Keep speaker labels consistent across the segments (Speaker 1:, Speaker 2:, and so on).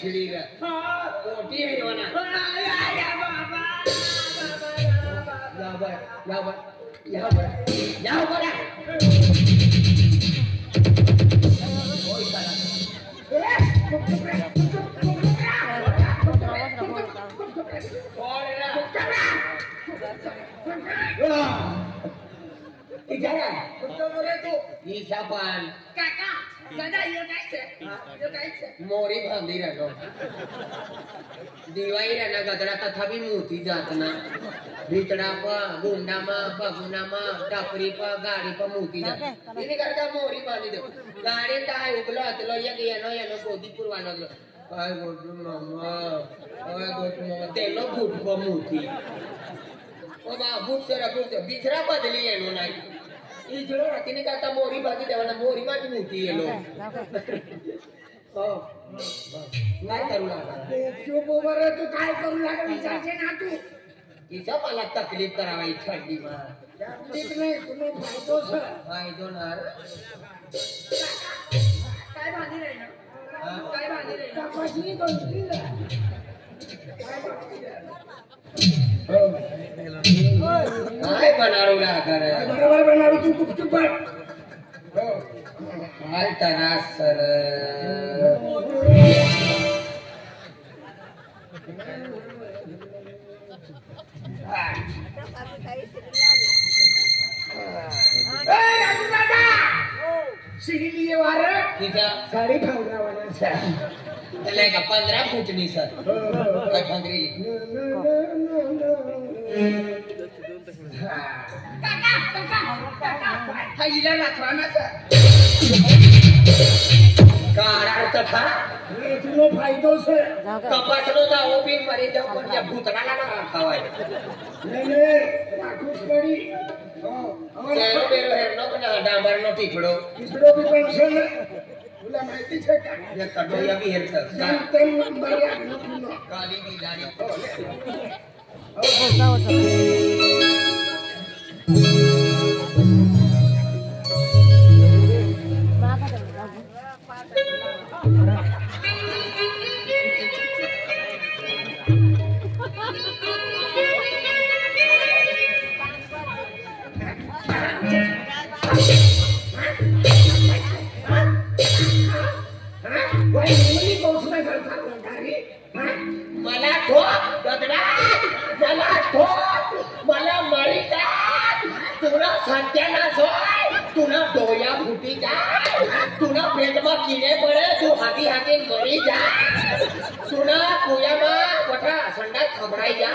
Speaker 1: पिछड़ी रे मोटी है वाला या बड़ा ओए साला इजारा कुत्ता बोले तू ये सापान काका दादा ये कैसे मोरी बांधी रहो दिवाई रहना गदड़ा तथापि मूर्ति जातना भीतड़ा पा गुंडा मा बगुना मा टापरी पा गाड़ी पा मूर्ति जात इने करता मोरी बांधी दो गाड़ी ताय उगला तलो या नो गोदी पुरवानो काय गोटू मामा तेलो गुट पा मूर्ति ओ बा बुट बिछरा बदली है नो नाही इजरो रातीने काता मोरी बांधी देवाना मोरी माटी मूर्ति है लो हो काय करू लागा चुप बरे तू काय करू लागा विचारचे ना तू किसा मला तकलीफ करावाई ठंडी मा तकलीफ नाही तुला फायदो ना काय बांधी रे कपाशी कोणती काय बनारू लागा रे बरोबर बनारू तू चुप पड काय तनास सर सीढ़ी लिए वार किसा साड़ी फावरावाना सर એટલે કે 15 ફૂટની સર કઈ ફંગરી કાકા થઈલા રાખવાના સર કાળા તથા એટલો ફાયદો છે કપાસનો દાવો બી મરી જાવ પણ આ ભૂતરાના ના ખાવાય નહીં રાખું પડી ચેરો બેરો હેરનો પણ ડાંબરનો ટીકડો બી પણ છે ને ઉલા માહિતી છે કે એ કડોયા બી હેરતા તેમ બરિયા નો કાલી બિલાડી मला ठोक दगडा मला ठोक मला मळी का तुला सत्यानाश होय तुला डोया फुटी जा तुला पेटमा किडे पडे तू हाती हाती मरी जा तुला कोयामा वठा संडा खबराई जा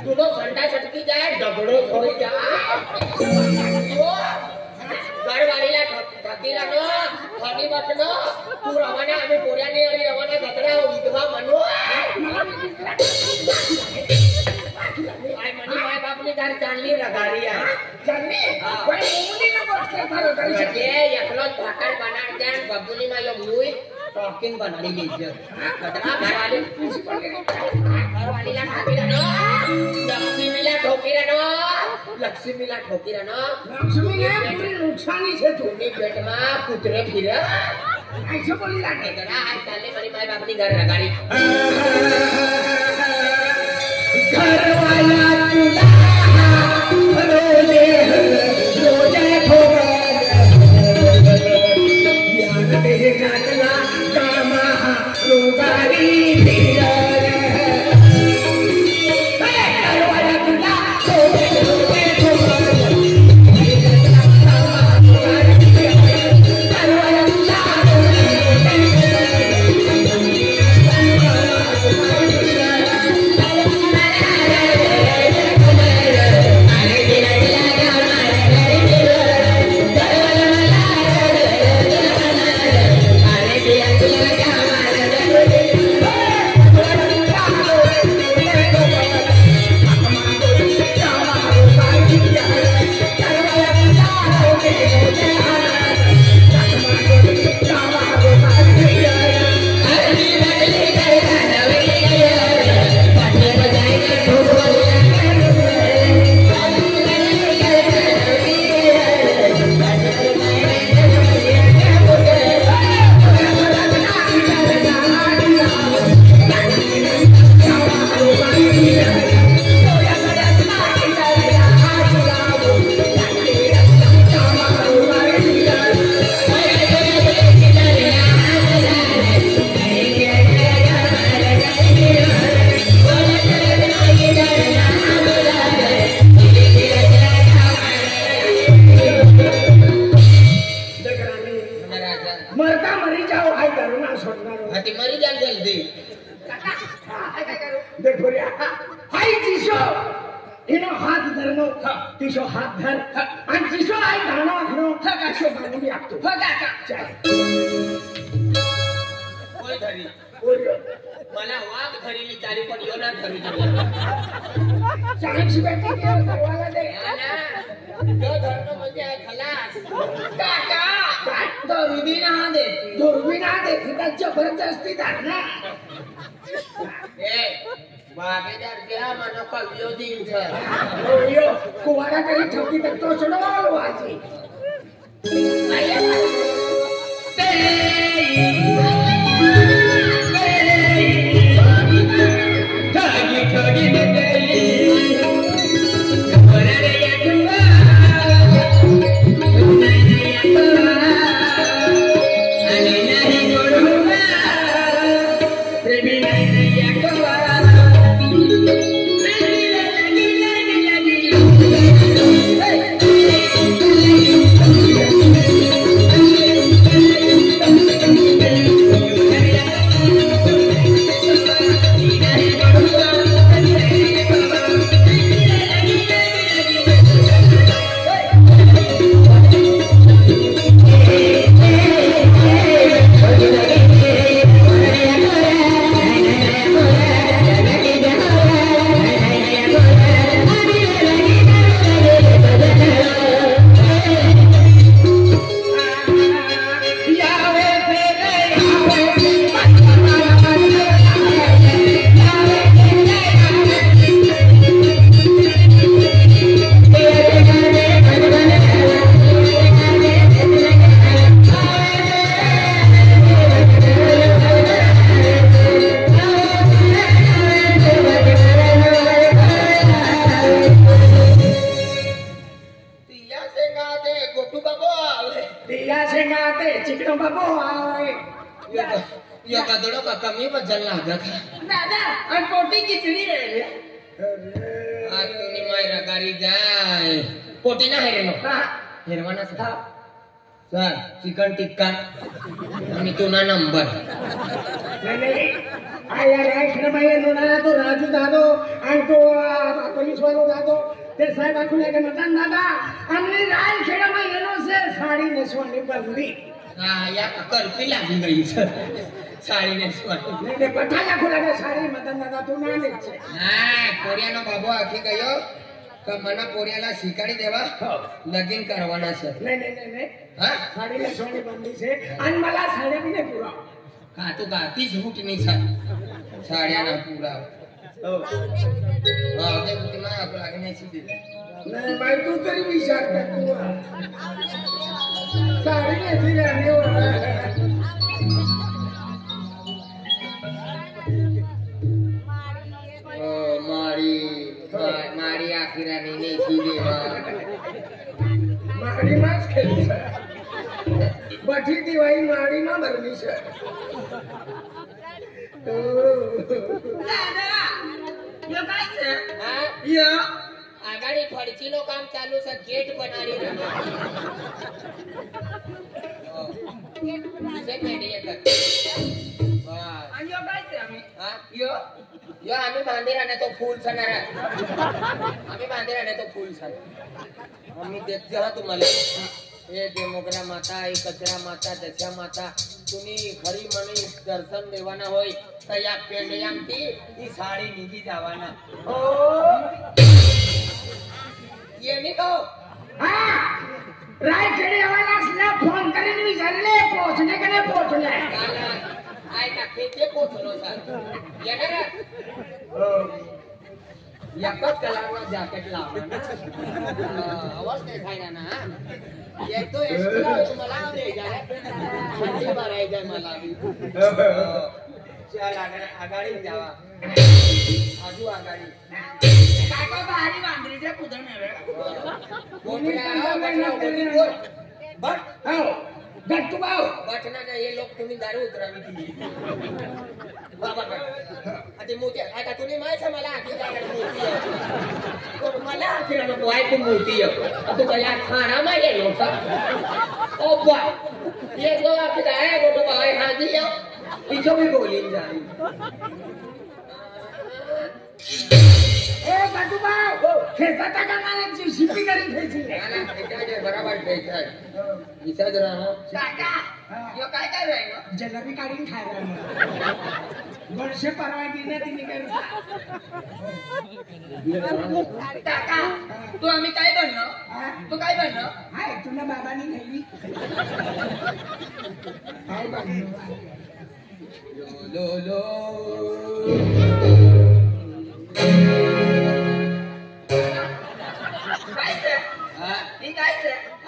Speaker 1: तुला संडा छटकी जाय डगडो होई जा घरवालीला ठाकीला न खाली बसनो तू रवाना आम्ही पोऱ्याने आणि रवाना गतरा विधवा म्हणू आई मनी माय बापने घर चांदली लगारी आहे चांदली पण मुली न बसते खरं खरं जे एकलो भाकर बनाडते बबुली मायो मुई टॉकिंग बनाडी लीजिए गतरा घरवालीला ठाकीला न लक्ष्मीला ठोकीला न लक्ष्मीला ठोकीला न लक्ष्मीने पूरी नुकसानी છે तुम्ही पेटમાં કૂતરે ફિરે ऐसे बोली लागे करा आज चालले मरी माय बापनी घर लगाडी घरवाला तुला रोजे ठोकर यार तेरे नाचला कामा रोगारी
Speaker 2: मरता मरी जाओ आई करू ना सोडणार
Speaker 1: हाती मरी जाल जल्दी
Speaker 2: देखो रे हाय जिसो इनो हात धरनो तिसो हात धर आणि जिसो आई धानो धरनो का शो बांधून लागतो का
Speaker 1: कोई धरी मला वाघ धरीली चाली पण यो ना धरी
Speaker 2: चांगली बेटी करवाला दे
Speaker 1: जो धरणं म्हणजे खलास
Speaker 2: काका दुर्बिना दे तिला जबरदस्ती धरना
Speaker 1: ए भागीदार क्या मनो कवियो दिन छ
Speaker 2: ओयो कुवारा करी ठोकी तक तो सुनो वाजी
Speaker 1: या गदड़ों का कमी वजन लागा था
Speaker 2: दादा और पोटी कितनी है
Speaker 1: आज तूने मायरा गाड़ी जाए पोटी ना हेरेनो हेरवाना था सर चिकन टिक्का आणि तुना नंबर
Speaker 2: नहीं आया राइट भाई नोना तो राजू दादो आणि तो पुलिस वालो दादो ते साहेब आखुले के मतन दादा हमने राय खेड़ा में येनो से साड़ी नेसवानी बंदी
Speaker 1: या करपी लागी गई सर साड़ी नेसवानी
Speaker 2: ने पठाया खुला के साड़ी मतन दादा तू ना ले छे
Speaker 1: हां कोरियानो बाबू आखी गयो का मना पोरियाला शिकाडी देवा लगीन करवाना છે
Speaker 2: नहीं हां साड़ी नेसवानी बंदी છે आणि मला साडी बी नाही पुरा
Speaker 1: का तू गातीच हुटनी छ साड्याना पुरा हो हां ते उती मा आपला लागे नाही सी
Speaker 2: नहीं भाई तू तरी विचार कर तू साड़ी नेसी रहने वाला
Speaker 1: मारी आखिरानी नहीं सीधे
Speaker 2: मारी मास खेली सर बठी दिवाई मारी मां भरली सर
Speaker 1: दादा यो काय છે हां यो आगाडी फडचीनो काम चालू છે गेट बनारी रहो गेट बनारी से मेडी येतात आणि यो काय છે आम्ही हां यो आम्ही बांधे राहणे तो फूल सणार आम्ही बांधे राहणे तो फूल सन मम्मी देख जरा तुम्हाला हे जे मोगरा माता हे कचरा माता दशा माता तुम्ही खरी मनी दर्शन देवाना होय तर या पेंड्यांती ही साडी निघी जावाना
Speaker 2: ओ
Speaker 1: ये मी को
Speaker 2: हां राय खेडे वाला असला फोन करीन विचारले पोहोचणे का नाही पोहोचले
Speaker 1: आय का खेते पोहोचलो सर येणार एकच कलरला जॅकेट लावणार आवाज नाही खायला ना एक तो एक्स्ट्रा तुम्हाला दे जाय भरायचंय मला चल आगाडी जावा आजू आगाडी
Speaker 2: काका बाहेर बांधरीचे पुदन
Speaker 1: बट
Speaker 2: हो गट्टू भाऊ
Speaker 1: बटना का ये लोग तुम्ही दारू उतरावी दिली बाबा आता मोती आता तुम्ही माहिती मला आखी काय मोती आहे मला आखी नको आहे तू मोती आहे तू मला खाना मागे लोक ओ बा ये तो आखिर आए वो तो भाई हाजी है इसे भी बोली जाए
Speaker 2: ए काटूबा खेसाता का ना शिपी करी खेची
Speaker 1: ना खेचा बराबर खेचा इसा जरा ना काका यो काय काय राहिलो
Speaker 2: जलेबी काढून खायला वर्षे परवा दिना तिने
Speaker 1: काका तू आम्ही काय बनलो तू काय बनलो
Speaker 2: हाय तुला बाबांनी नेली काय बनलो
Speaker 1: लो लो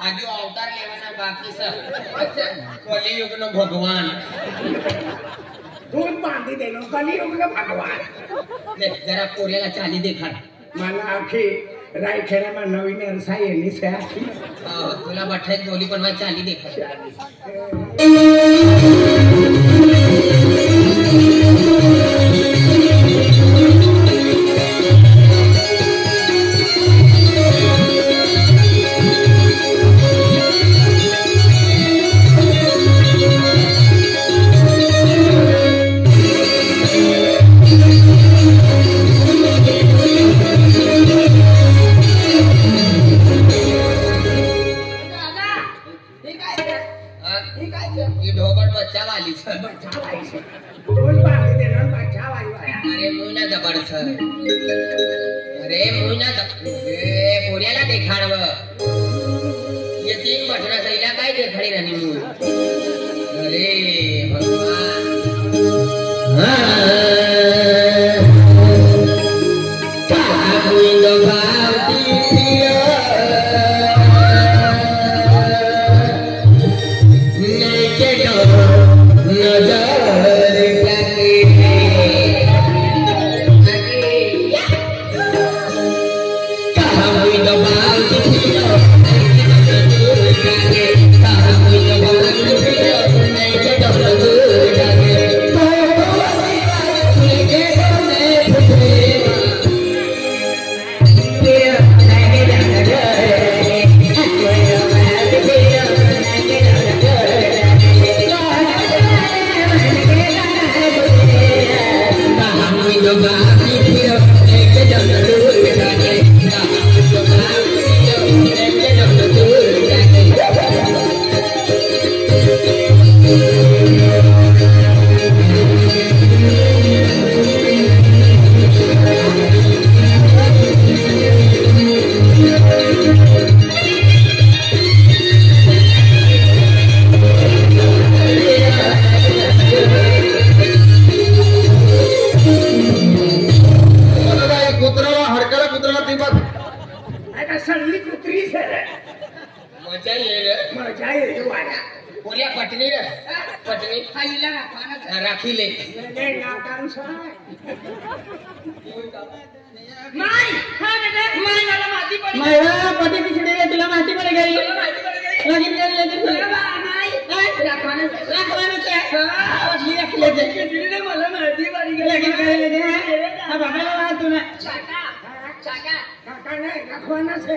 Speaker 1: आजू अवतार लेवाना बाकी सब कलियुग नो भगवान
Speaker 2: दूध बांधी देनो कलियुग नो भगवान
Speaker 1: देख जरा पोऱ्याला चाली देखा
Speaker 2: मला आखी रायखेड्याમાં નવી નરસાઈ એની છે આખી
Speaker 1: तुला बठाईत बोली पण मला चाली देखा अरे मुना पोऱ्याला देखाडव ये तीन मटना सैला काय देखाडी राणी मू अरे भगवान राखी ले पति पिछड़े गए तुला माहिती पड़ गई लगन कर ले मला माहिती पड़ गई लगन कर ले अब बाबा तू ना काका ने रखवाना से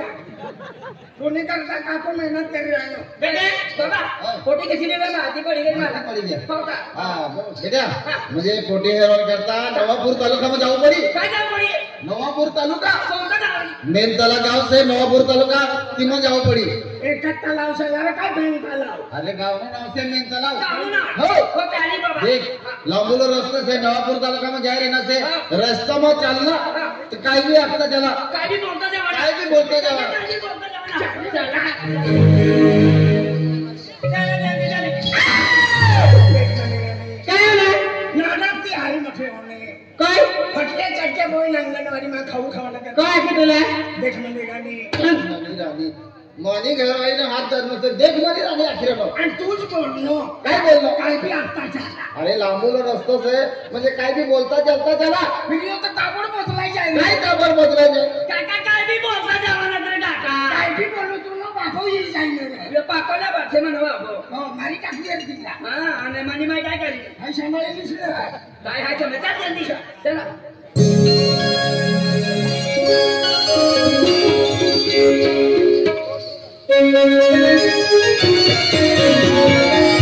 Speaker 1: तूने करता काको मेहनत कर रहा है बेटे बाबा फोटो किसी ने माहिती पड़ी गई मला पड़ी गई हां बेटा मुझे फोटो हेयर ऑल करता नवापूर तालुका में जाऊ पड़ी काय जाऊ पड़ी नवापूर तालुका कोणता गाव मेन तला गाव से नवापूर तालुका तीनों जाऊ पड़ी एक तालाव से यार काय मेन तालाव अरे गाव में नाव से मेन तालाव हो प्यारी बाबा देख लांबुलो रास्ते से नवापूर तालुका में जा रहना से रास्ता में चलना तो काय भी आता चला काय भी बोलता जावा काय फटके चटके बोल अंगणवाडी में खाऊ खावाला काय की तुला देख म्हणजे गाणी मनी घरवाली ने हात धरनो से देख मनी राणी आखिर में आणि तूच बोललो काय बोललो काय भी आता चला अरे लांबूलो रस्तो से म्हणजे काय भी बोलता चलता चला व्हिडिओ तो ताबड बदलाय जाय नाही ताबड बदलाय जाय काका काय भी बोलता जावा ना तर काका काय भी बोलू तू नो बापो येई जाईल रे पाकोला बाथे म्हणवा हो मारी टाकली रे तिला हां आणि मनी माय काय करी हाय सांभाळलीस रे काय हाय चमचा जल्दी चला Thank you.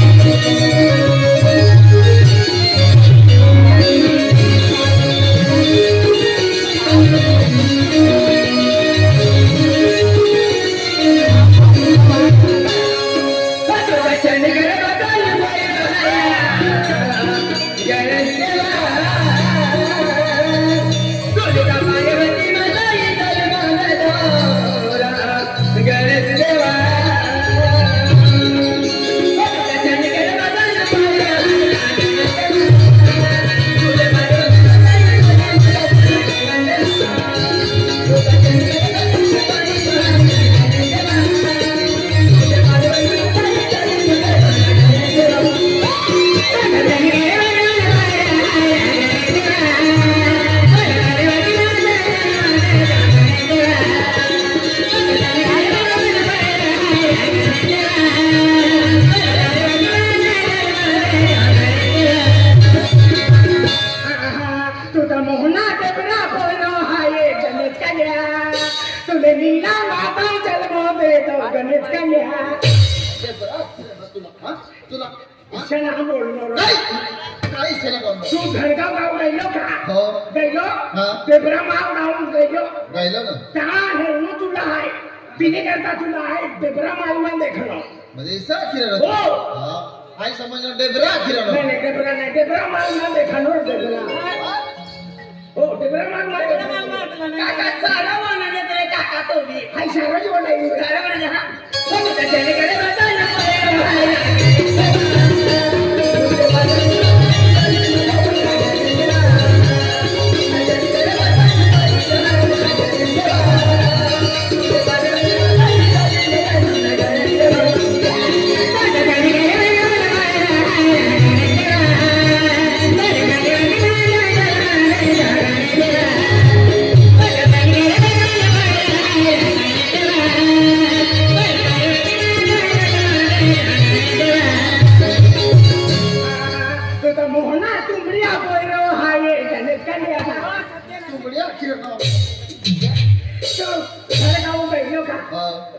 Speaker 2: इच्छा बोललो
Speaker 3: काय इच्छा बोललो
Speaker 2: तू घरगाव गाव गेलो का
Speaker 3: हो
Speaker 2: गेलो तेब्रा माव गाव गेलो
Speaker 3: गायलो ना
Speaker 2: त्या हेरणं तुला आहे तिने करता तुला आहे तेब्रा मालमान देखणं
Speaker 3: म्हणजे इसा खिरण
Speaker 2: हो
Speaker 3: हाय समजलं डेब्रा खिरण
Speaker 2: नाही डेब्रा नाही डेब्रा मालमान देखणं डेब्रा हो डेब्रा मालमान काका सारा वानाने तरी काका तो भी हाय सारा जो नाही सारा वानाने हा तो त्याने कडे बता ना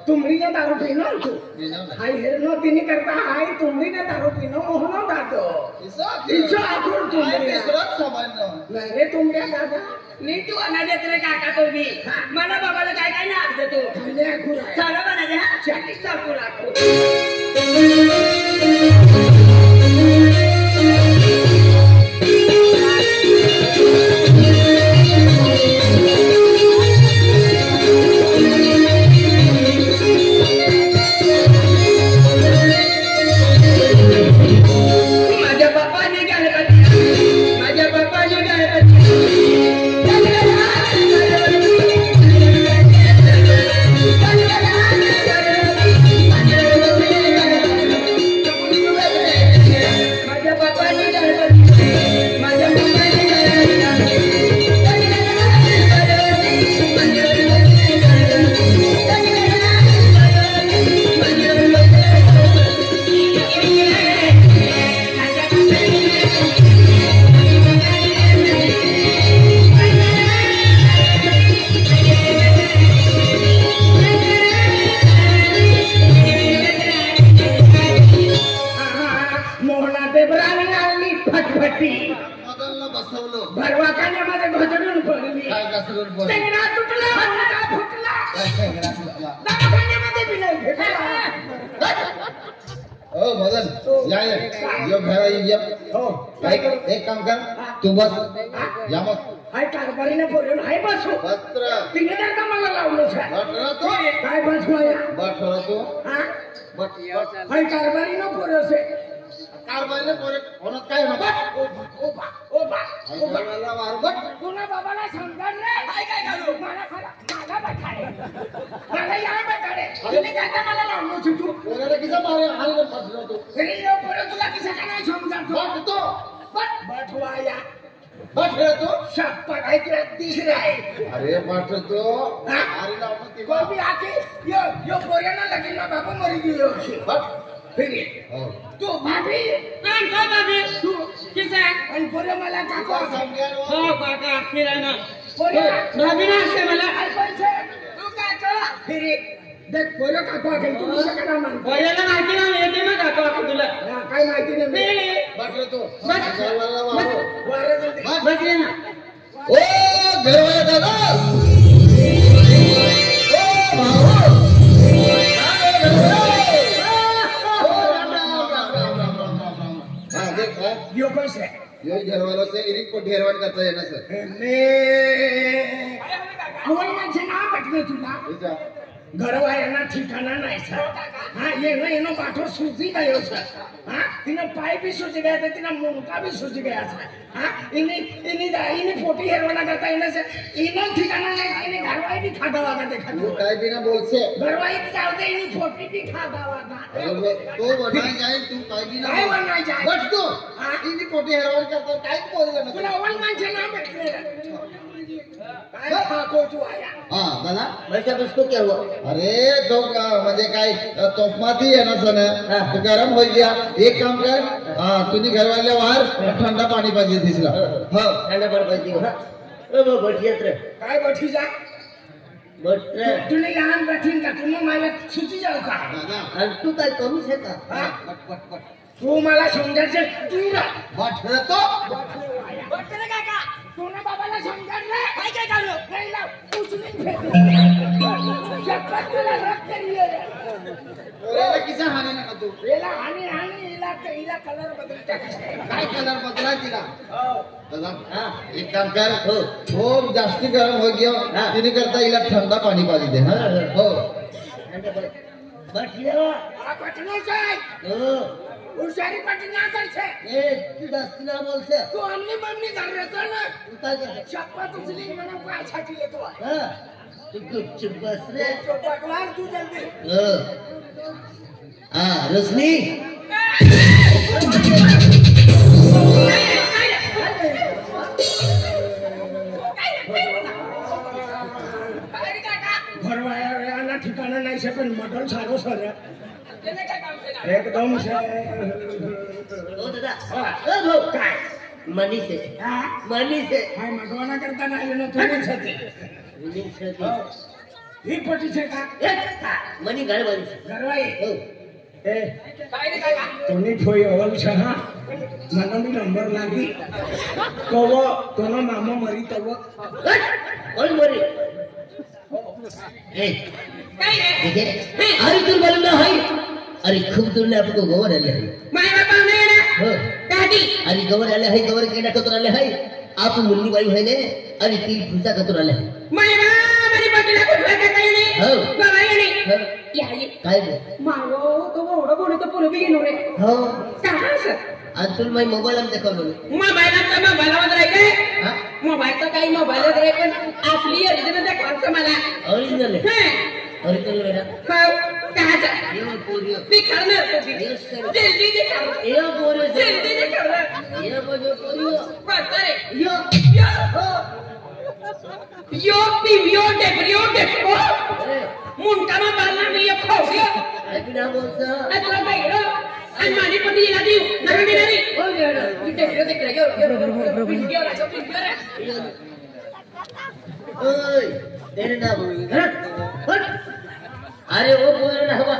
Speaker 2: तुमरीने दारू पिनो तू हाय हेरनो तिने करता हाय तुमरीने दारू पिनो मोहनो दातो इच्छा आखून तुमरी नाही रे तुमऱ्या दादा
Speaker 4: मी तू अनादे तरी काका तो भी मला बाबाला काय काय नाक देतो
Speaker 2: खाली आखून
Speaker 4: सारा बनायचे हा चाटी चाकू लागतो
Speaker 3: एक काम कर तू बस या मग
Speaker 2: हाय कारभारीने बोलून हाय बसू
Speaker 3: वस्त्र
Speaker 2: तिने तर का मला लावलं काय बसवाया
Speaker 3: बस तू
Speaker 2: हाय कारभारीने बोलसे
Speaker 3: कारभारीने बोल होणत काय
Speaker 2: तुला बाबाला समजा रे काय करू मला मला या बेटाडे तिने काय मला लावलं तू
Speaker 3: बोलायला किसा मारे हाल फसलो तू
Speaker 2: अरे यो पोरं तुला किसा काय समजा
Speaker 3: तो
Speaker 2: बटवाया
Speaker 3: बस तू
Speaker 2: शप्पा काय तुला तिसरे आहे
Speaker 3: अरे बस तू अरे लावून ती
Speaker 2: कोबी आके यो पोऱ्याला लगेल ना बाबा मरी गेलो
Speaker 3: बस
Speaker 2: फिर तू भाभी
Speaker 4: कोण को बाबी
Speaker 2: तू
Speaker 4: किसा
Speaker 2: आणि पोऱ्या मला काका
Speaker 4: हो काका फिराना
Speaker 2: पोऱ्या
Speaker 4: भाभी ना से मला
Speaker 2: पैसे तू काका फिर देख पोऱ्या काका काय तू सगळा मान
Speaker 4: बोलायला माहिती ना येते ना काका तुला
Speaker 2: काय माहिती नाही
Speaker 3: बस तू
Speaker 4: बस
Speaker 2: बस
Speaker 4: रे ना
Speaker 3: ओ घरवाला दादा
Speaker 2: यो कैसे
Speaker 3: यो घरवालों से इरिक को ढेरवान करता है ना सर
Speaker 2: अवल माझे नाव भेटले तुला घरवाल्यांना ठिकाणा नाही सर हा येणं येणं पाठव सुजी गयो सर हा तिने पाय भी सुजी गया था तिने मुंडका भी सुजी गया था हा इन्हीं फोटी हेरवाना करता इन्हें से इन्हें ठिकाना नहीं इन्हें घरवाई भी खाता हुआ था देखा
Speaker 3: तू काय बिना बोल से
Speaker 2: घरवाई चालते इन्हीं फोटी भी खाता हुआ था
Speaker 3: तो बनाई जाए तू काय बिना
Speaker 2: काय बनाई जाए
Speaker 3: बस तू इन्हीं पोटी हेरवान करता काय बोलला ना
Speaker 2: तुला अवल माझे नाव भेटले काय ठाको तू आया
Speaker 3: हां दादा
Speaker 1: वैसा उसको क्या हुआ
Speaker 3: अरे तो म्हणजे काय तोफमाती आहे ना सन तो गरम हो गया एक काम कर तुम्ही घरवाले बाहेर ठंडा पाणी पाहिजे दिसला हा
Speaker 1: ठंडा पर पाहिजे हा ओ बठियत रे
Speaker 2: काय बठी जा
Speaker 1: बट रे
Speaker 2: तुला लहान बठीन का तुम्ही मला सुची जाऊ का
Speaker 3: दादा
Speaker 1: आणि तू काय कमीच आहे का
Speaker 2: हा
Speaker 3: पट पट पट
Speaker 2: तू मला समजायचं तू
Speaker 3: वाटतो
Speaker 4: बघते काका
Speaker 2: कोणा बाबाला समजायचं
Speaker 4: काय काय काढलो
Speaker 2: पहिला उचलून शपथ तुला रक्त
Speaker 3: पोराला किसा हाणे नका तू
Speaker 2: हिला आणि हिला कलर बदल टाकायचा
Speaker 3: काय कलर बदला तिला दादा एक काम कर खूप जास्ती गरम हो गया तिने करता हिला ठंडा पाणी पाजी दे हो
Speaker 2: આ પટનો છે હુશારી પટના કરશે તું અમની મમ્મી ઘર રહેતો ને શપથ ઉછલી મને પાછાથી લેતો ભગવાન તું જલ્દી
Speaker 1: रोशनी
Speaker 2: ભરવાયા ठिकाणा नाही છે પણ મટન સારો સર
Speaker 4: તેને काय काम છે
Speaker 2: એકદમ છે
Speaker 1: ओ दादा ओ भाऊ काय मनीष है
Speaker 2: હા
Speaker 1: मनीष है
Speaker 2: હા મટવાના કરતા ના એનો થોડી છે તે
Speaker 1: मनीष है
Speaker 2: ही પટી છે કા
Speaker 1: मनी घर बनी
Speaker 2: ઘરવાઈ
Speaker 1: हो
Speaker 2: એ
Speaker 4: काय रे काका
Speaker 2: તોની થોઈ અવલ છે હા મને બી નંબર લાગી તો તોનો મામો મરી તો
Speaker 1: कौन बोल ए
Speaker 4: काय रे
Speaker 1: देखे अरे तू बोलना है अरे खूब दूर ने आपको गोवर आले है
Speaker 4: माय बापा नाही ना
Speaker 1: हो
Speaker 4: दादी
Speaker 1: अरे गोवर आले है गोवर केडा कतुर आले है आप मुन्नी बाई है ने अरे तीन फुसा कतुर आले है
Speaker 4: माय बापा पटला कुठला का काही नाही
Speaker 1: हो
Speaker 4: बाबा येणे
Speaker 1: हो
Speaker 4: या ये
Speaker 1: काय बे
Speaker 4: मारो तो ओढ बोल तो पुरो बी रे
Speaker 1: हो
Speaker 4: काय सर
Speaker 1: आज तुला माई मोबाईल आम देखो बोले
Speaker 4: मोबाईलवर राहिले
Speaker 1: हां
Speaker 4: मोबाईल तर काही मोबाईलवर राहिले पण असली ओरिजिनल दाखवायचं मला
Speaker 1: ओरिजिनल है ओरिजिनल बेटा
Speaker 4: खाऊ काचा
Speaker 1: यो पोरियो
Speaker 4: ती खाणार होती जल्दी दे खाणार
Speaker 1: यो पोरियो
Speaker 4: जल्दी दे खाणार
Speaker 1: यो पोरियो
Speaker 4: कोणतरे
Speaker 1: यो
Speaker 4: यो पिवयो डेप्रियो मुंटामा बालना मी यो खाऊयो
Speaker 1: ऐकना बोलता
Speaker 4: आता बाईरो आणि माझी पण दिला दी नरडी नरडी हो गेलो ती डेप्रियो देख रे यो पिवयो
Speaker 1: ओय तेरे नाम हट अरे वो बोल रहा हवा